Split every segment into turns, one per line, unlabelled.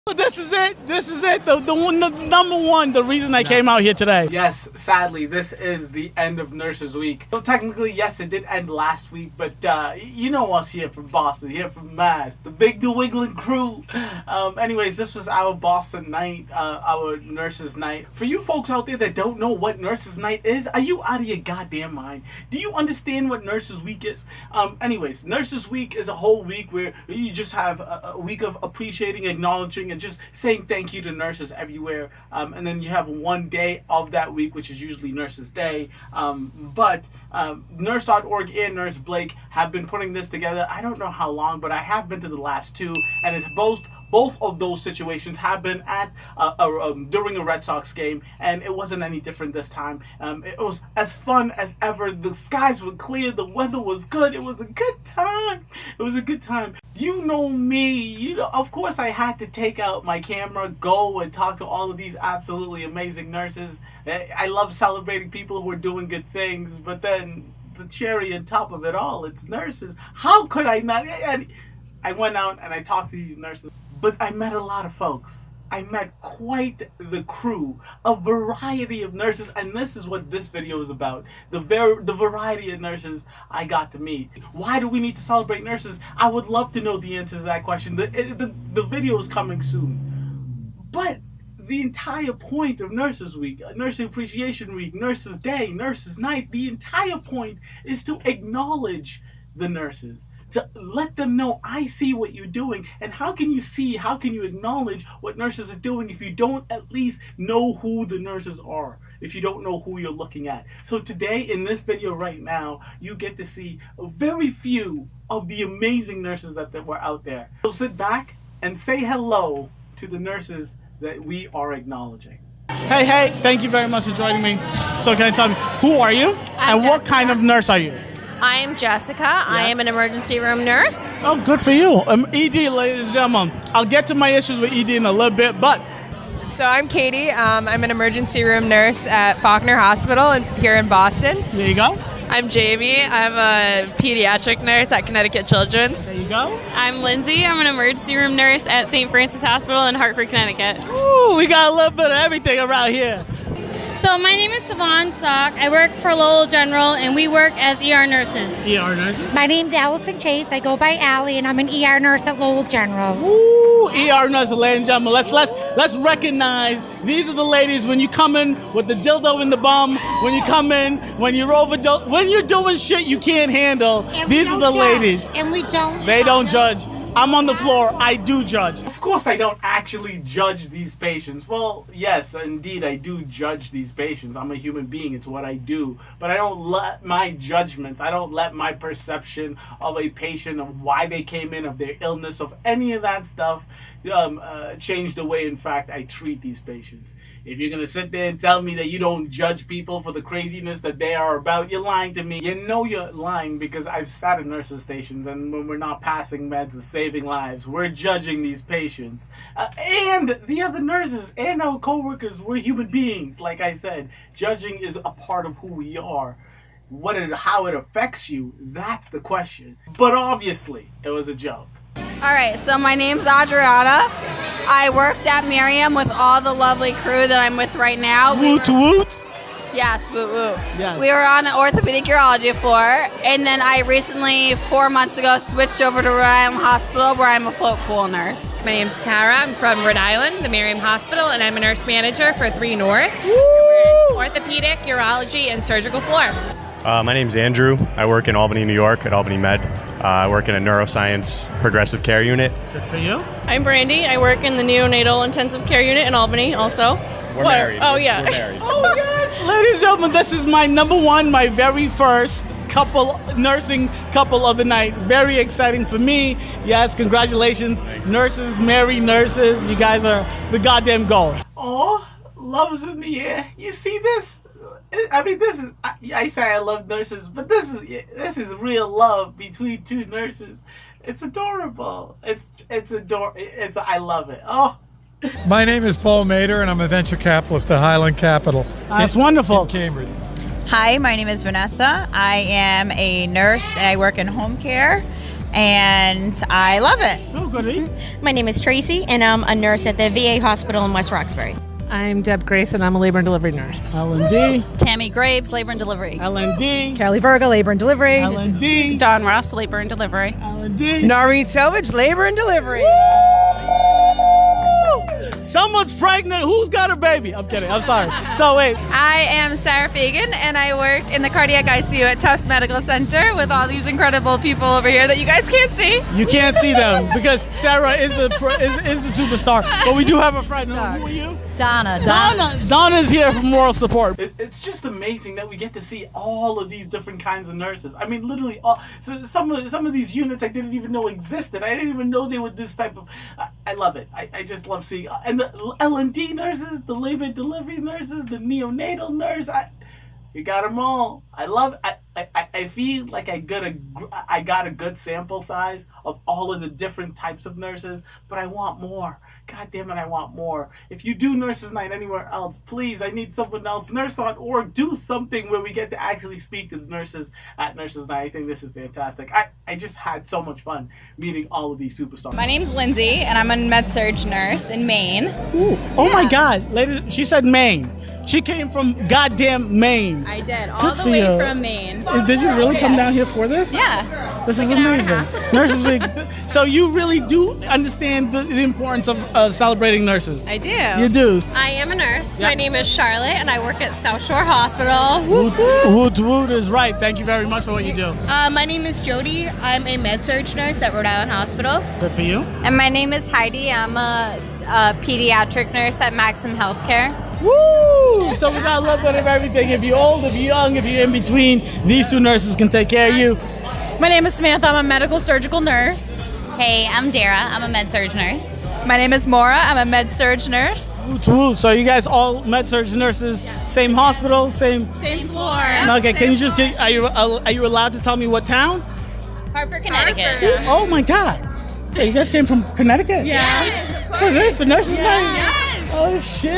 This is it. This is it. The number one, the reason I came out here today.
Yes, sadly, this is the end of Nurses Week. So technically, yes, it did end last week, but you know us here from Boston, here from Mass, the big New England crew. Anyways, this was our Boston night, our Nurses Night. For you folks out there that don't know what Nurses Night is, are you out of your goddamn mind? Do you understand what Nurses Week is? Anyways, Nurses Week is a whole week where you just have a week of appreciating, acknowledging, and just saying thank you to nurses everywhere. And then you have one day of that week, which is usually Nurses Day. But Nurse.org and Nurse Blake have been putting this together. I don't know how long, but I have been to the last two, and it's both of those situations have been at during a Red Sox game, and it wasn't any different this time. It was as fun as ever. The skies were clear, the weather was good. It was a good time. It was a good time. You know me. You know, of course, I had to take out my camera, go and talk to all of these absolutely amazing nurses. I love celebrating people who are doing good things, but then the cherry on top of it all, it's nurses. How could I not? I went out and I talked to these nurses. But I met a lot of folks. I met quite the crew, a variety of nurses, and this is what this video is about. The variety of nurses I got to meet. Why do we need to celebrate nurses? I would love to know the answer to that question. The video is coming soon. But the entire point of Nurses Week, Nursing Appreciation Week, Nurses Day, Nurses Night, the entire point is to acknowledge the nurses. To let them know, I see what you're doing. And how can you acknowledge what nurses are doing if you don't at least know who the nurses are, if you don't know who you're looking at? So today, in this video right now, you get to see a very few of the amazing nurses that were out there. So sit back and say hello to the nurses that we are acknowledging.
Hey, thank you very much for joining me. So can I tell me, who are you? And what kind of nurse are you?
I am Jessica. Yes. I am an emergency room nurse.
Oh, good for you. ED, ladies and gentlemen. I'll get to my issues with ED in a little bit, but...
So I'm Katie. I'm an emergency room nurse at Faulkner Hospital here in Boston.
There you go.
I'm Jamie. I'm a pediatric nurse at Connecticut Children's.
There you go.
I'm Lindsay. I'm an emergency room nurse at St. Francis Hospital in Hartford, Connecticut.
Ooh, we got a little bit of everything around here.
So my name is Savon Sock. I work for Lowell General, and we work as ER nurses.
ER nurses?
My name's Allison Chase. I go by Allie, and I'm an ER nurse at Lowell General.
Ooh, ER nurses, ladies and gentlemen. Let's recognize these are the ladies when you come in with the dildo in the bum, when you come in, when you're overdose, when you're doing shit you can't handle. These are the ladies.
And we don't.
They don't judge. I'm on the floor. I do judge.
Of course, I don't actually judge these patients. Well, yes, indeed, I do judge these patients. I'm a human being. It's what I do. But I don't let my judgments, I don't let my perception of a patient, of why they came in, of their illness, of any of that stuff, change the way, in fact, I treat these patients. If you're going to sit there and tell me that you don't judge people for the craziness that they are about, you're lying to me. You know you're lying, because I've sat in nurses' stations, and when we're not passing meds and saving lives, we're judging these patients. And the other nurses and our co-workers, we're human beings. Like I said, judging is a part of who we are. How it affects you, that's the question. But obviously, it was a joke.
Alright, so my name's Adriana. I worked at Miriam with all the lovely crew that I'm with right now.
Woot woot?
Yes, woot woot.
Yes.
We were on an orthopedic urology floor, and then I recently, 4 months ago, switched over to Rhode Island Hospital, where I'm a float pool nurse.
My name's Tara. I'm from Rhode Island, the Miriam Hospital, and I'm a nurse manager for 3 North. Orthopedic, urology, and surgical floor.
My name's Andrew. I work in Albany, New York at Albany Med. I work in a neuroscience progressive care unit.
Good for you.
I'm Brandy. I work in the neonatal intensive care unit in Albany also.
We're married.
Oh, yeah.
We're married.
Oh, yes. Ladies and gentlemen, this is my number one, my very first nursing couple of the night. Very exciting for me. Yes, congratulations.
Thanks.
Nurses, married nurses. You guys are the goddamn goal.
Oh, love's in the air. You see this? I mean, this is, I say I love nurses, but this is real love between two nurses. It's adorable. I love it. Oh.
My name is Paul Mader, and I'm a venture capitalist at Highland Capital.
That's wonderful.
In Cambridge.
Hi, my name is Vanessa. I am a nurse and I work in home care. and I love it.
Oh, goody.
My name is Tracy, and I'm a nurse at the VA hospital in West Roxbury.
I'm Deb Grace, and I'm a labor and delivery nurse.
L&D.
Tammy Graves, labor and delivery.
L&D.
Kelly Virgo, labor and delivery.
L&D.
Don Ross, labor and delivery.
L&D.
Noreen Selvage, labor and delivery.
Someone's pregnant. Who's got a baby? I'm kidding. I'm sorry. So wait.
I am Sarah Fagan, and I work in the cardiac ICU at Tufts Medical Center with all these incredible people over here that you guys can't see.
You can't see them because Sarah is the superstar. But we do have a friend. Who are you?
Donna.
Donna's here for moral support.
It's just amazing that we get to see all of these different kinds of nurses. I mean, literally, some of these units I didn't even know existed. I didn't even know they were this type of. I love it. I just love seeing and the L&D nurses, the labor and delivery nurses, the neonatal nurse. You got them all. I love. I feel like I got a good sample size of all of the different types of nurses, but I want more. God damn it, I want more. If you do Nurses Night anywhere else, please, I need someone else, nurse.org, do something where we get to actually speak to the nurses at Nurses Night. I think this is fantastic. I just had so much fun meeting all of these superstars.
My name's Lindsay, and I'm a med-surg nurse in Maine.
Ooh. Oh my God, lady, she said Maine. She came from goddamn Maine.
I did, all
Good
the
for
way
you.
from Maine.
Did you really come down here for this?
Yeah.
This is amazing. Nurses Week. So you really do understand the importance of celebrating nurses.
I do.
You do.
I am a nurse.
Yep.
My name is Charlotte, and I work at South Shore Hospital.
Woot, woot, woot is right. Thank you very much for what you do.
My name is Jody. I'm a med-surg nurse at Rhode Island Hospital.
Good for you.
And my name is Heidi. I'm a pediatric nurse at Maxim Healthcare.
Woo! So we got a little bit of everything. If you're old, if you're young, if you're in between, these two nurses can take care of you.
My name is Samantha. I'm a medical surgical nurse.
Hey, I'm Dara. I'm a med-surg nurse.
My name is Maura. I'm a med-surg nurse.
Woot, woot. So you guys all med-surg nurses, same hospital, same
floor.
Okay, can you just get? Are you allowed to tell me what town?
Hartford, Connecticut.
Oh my God! So you guys came from Connecticut?
Yes.
For Nurses Night?
Yes.
Oh shit!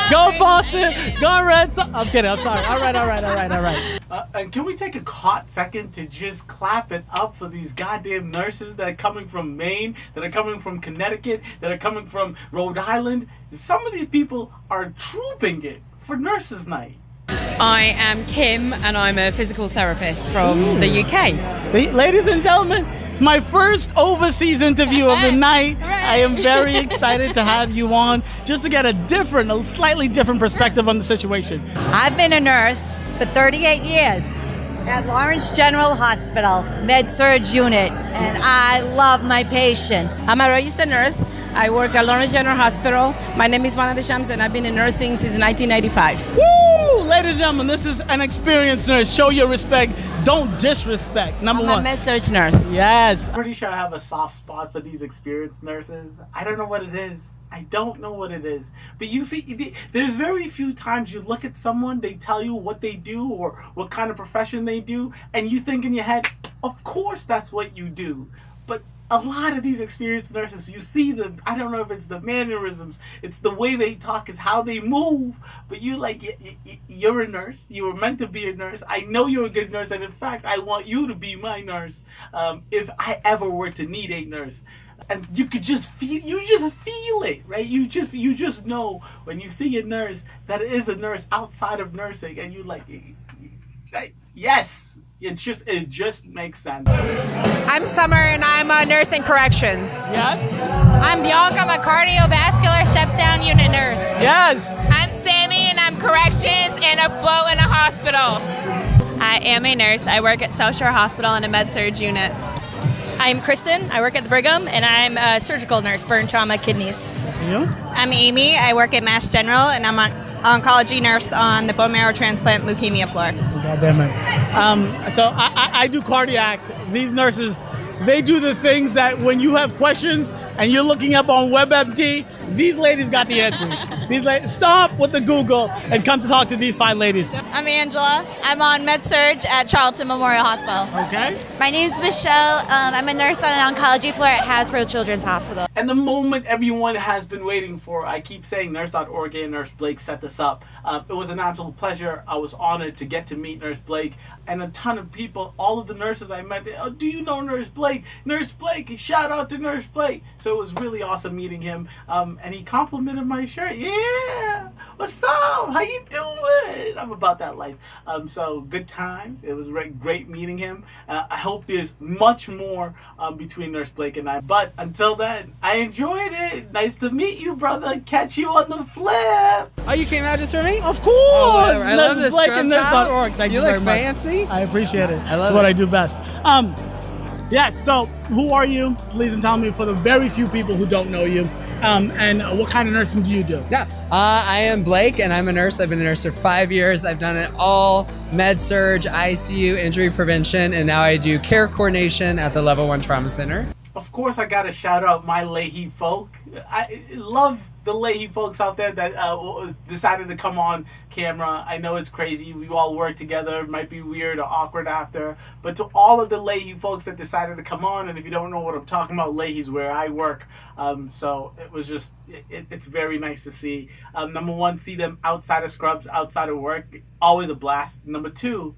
Go Boston! Go Red Sox! I'm kidding. I'm sorry. All right.
And can we take a hot second to just clap it up for these goddamn nurses that are coming from Maine, that are coming from Connecticut, that are coming from Rhode Island? Some of these people are trooping it for Nurses Night.
I am Kim, and I'm a physical therapist from the UK.
Ladies and gentlemen, my first overseas interview of the night. I am very excited to have you on, just to get a slightly different perspective on the situation.
I've been a nurse for 38 years at Lawrence General Hospital, Med-Surg unit, and I love my patients.
I'm a registered nurse. I work at Lawrence General Hospital. My name is Juana de Shams, and I've been in nursing since 1995.
Woo! Ladies and gentlemen, this is an experienced nurse. Show your respect. Don't disrespect. Number one.
I'm a med-surg nurse.
Yes.
I'm pretty sure I have a soft spot for these experienced nurses. I don't know what it is. I don't know what it is. But you see, there's very few times you look at someone, they tell you what they do or what kind of profession they do, and you think in your head, of course that's what you do. But a lot of these experienced nurses, you see them, I don't know if it's the mannerisms, it's the way they talk, it's how they move, but you're a nurse, you were meant to be a nurse, I know you're a good nurse, and in fact, I want you to be my nurse if I ever were to need a nurse. And you could just feel it, right? You just know when you see a nurse that is a nurse outside of nursing, and you yes, it just makes sense.
I'm Summer, and I'm a nurse in corrections.
Yes.
I'm Bianca. I'm a cardiovascular step-down unit nurse.
Yes.
I'm Sammy, and I'm corrections and a float in a hospital.
I am a nurse. I work at South Shore Hospital in a med-surg unit.
I'm Kristen. I work at the Brigham, and I'm a surgical nurse, burn trauma, kidneys.
You?
I'm Amy. I work at Mass General, and I'm an oncology nurse on the bone marrow transplant leukemia floor.
God damn it. So I do cardiac. These nurses, they do the things that when you have questions, and you're looking up on WebMD, these ladies got the answers. These ladies, stop with the Google and come to talk to these fine ladies.
I'm Angela. I'm on Med-Surg at Charlton Memorial Hospital.
Okay.
My name is Michelle. I'm a nurse on an oncology floor at Hasbro Children's Hospital.
And the moment everyone has been waiting for, I keep saying nurse.org and Nurse Blake set this up. It was an absolute pleasure. I was honored to get to meet Nurse Blake and a ton of people, all of the nurses I met. Oh, do you know Nurse Blake? Nurse Blake, shout out to Nurse Blake. So it was really awesome meeting him. And he complimented my shirt. Yeah, what's up? How you doing? I'm about that life. So good time. It was great meeting him. I hope there's much more between Nurse Blake and I. But until then, I enjoyed it. Nice to meet you, brother. Catch you on the flip.
Oh, you came out just for me?
Of course.
Oh, I love this
Blake and Nurse.org. Thank you very
look
much.
fancy.
I appreciate it.
I love
It's what I do best. Yes, so who are you? Please tell me, for the very few people who don't know you, and what kind of nursing do you do?
Yeah, I am Blake, and I'm a nurse. I've been a nurse for 5 years. I've done it all, med-surg, ICU, injury prevention, and now I do care coordination at the Level 1 Trauma Center.
Of course, I gotta shout out my Leahy folk. I love the Leahy folks out there that decided to come on camera. I know it's crazy. We all work together. It might be weird or awkward after. But to all of the Leahy folks that decided to come on, and if you don't know what I'm talking about, Leahy's where I work. So it was just, it's very nice to see. Number one, see them outside of scrubs, outside of work. Always a blast. Number two,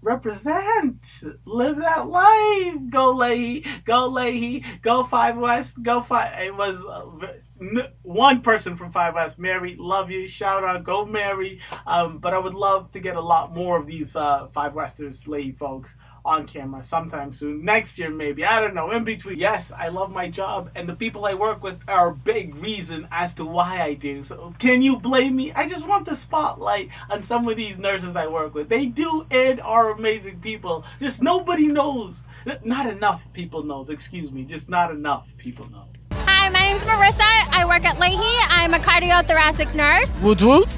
represent, live that life. Go Leahy, go Leahy, go 5 West, go 5. It was one person from 5 West, Mary, love you, shout out, go Mary. But I would love to get a lot more of these 5 Westers, Leahy folks on camera sometime soon, next year maybe, I don't know, in between. Yes, I love my job, and the people I work with are a big reason as to why I do. So can you blame me? I just want the spotlight on some of these nurses I work with. They do and are amazing people. Just nobody knows. Not enough people knows, excuse me. Just not enough people know.
Hi, my name is Marissa. I work at Leahy. I'm a cardiothoracic nurse.
Woot woot.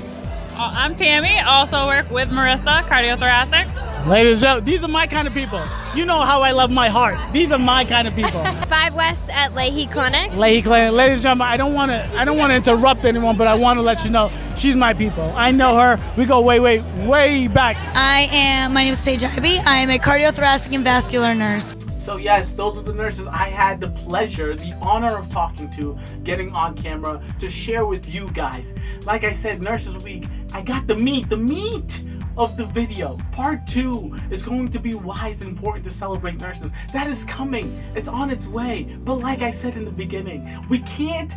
I'm Tammy. Also work with Marissa, cardiothoracic.
Ladies and gentlemen, these are my kind of people. You know how I love my heart. These are my kind of people.
5 West at Leahy Clinic.
Leahy Clinic. Ladies and gentlemen, I don't want to interrupt anyone, but I want to let you know she's my people. I know her. We go way back.
My name is Paige Ivy. I am a cardiothoracic and vascular nurse.
So yes, those are the nurses I had the pleasure, the honor of talking to, getting on camera to share with you guys. Like I said, Nurses Week, I got the meat of the video. Part 2 is going to be why it's important to celebrate nurses. That is coming. It's on its way. But like I said in the beginning, we can't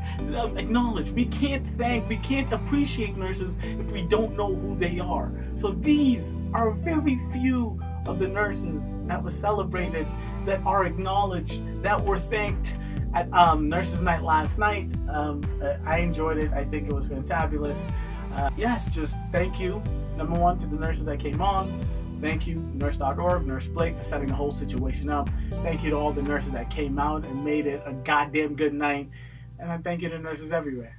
acknowledge, we can't thank, we can't appreciate nurses if we don't know who they are. So these are very few of the nurses that was celebrated, that are acknowledged, that were thanked at Nurses Night last night. I enjoyed it. I think it was fantabulous. Yes, just thank you, number one, to the nurses that came on. Thank you, nurse.org, Nurse Blake, for setting the whole situation up. Thank you to all the nurses that came out and made it a goddamn good night. And I thank you to nurses everywhere.